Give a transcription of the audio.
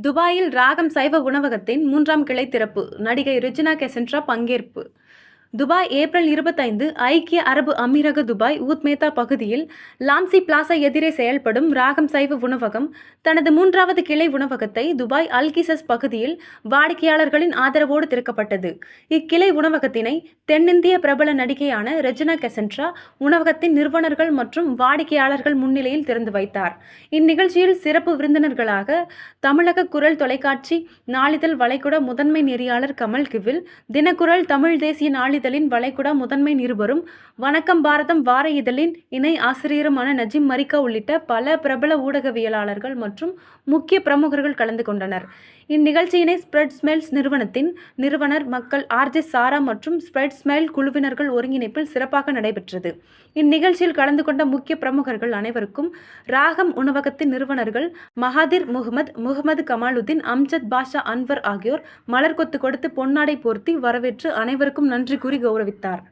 துபாயில் ராகம் சைவ உணவகத்தின் 3ஆம் கிளை திறப்பு. நடிகை ரெஜினா கெசன்ட்ரா பங்கேற்பு. துபாய் ஏப்ரல் 25 ஐக்கிய அரபு அமீரக துபாய் ஊத்மேத்தா பகுதியில் லாம்சி பிளாசா எதிரே செயல்படும் ராகம் சைவ உணவகம் தனது 3வது கிளை உணவகத்தை துபாய் அல்கிசஸ் பகுதியில் வாடிக்கையாளர்களின் ஆதரவோடு திறக்கப்பட்டது. இக்கிளை உணவகத்தினை தென்னிந்திய பிரபல நடிகையான ரெஜினா கெசன்ட்ரா உணவகத்தின் நிறுவனர்கள் மற்றும் வாடிக்கையாளர்கள் முன்னிலையில் திறந்து வைத்தார். இந்நிகழ்ச்சியில் சிறப்பு விருந்தினர்களாக தமிழக குரல் தொலைக்காட்சி நாளிதழ் வளைகுடா முதன்மை நெறியாளர் கமல் கிவில், தினக்குரல் தமிழ் தேசிய நாளிதழின் வளைகுடா முதன்மை நிருபரும், வணக்கம் பாரதம் வார இதழின் இணை ஆசிரியருமான நஜீம் மரிக்கா உள்ளிட்ட பல பிரபல ஊடகவியலாளர்கள் மற்றும் முக்கிய பிரமுகர்கள் கலந்து கொண்டனர். இந்நிகழ்ச்சியினை ஸ்ப்ரெட் ஸ்மைல்ஸ் நிறுவனத்தின் நிறுவனர் மக்கள் ஆர்.ஜே. சாரா மற்றும் ஸ்ப்ரெட் ஸ்மைல் குழுவினர்கள் ஒருங்கிணைப்பில் சிறப்பாக நடைபெற்றது. இந்நிகழ்ச்சியில் கலந்து கொண்ட முக்கிய பிரமுகர்கள் அனைவருக்கும் ராகம் உணவகத்தின் நிறுவனர்கள் மகாதிர் முகமது கமாலுதீன், அம்ஜத் பாஷா அன்வர் ஆகியோர் மலர் கொத்து கொடுத்து பொன்னாடை போர்த்தி வரவேற்று அனைவருக்கும் நன்றி கூறி கௌரவித்தார்.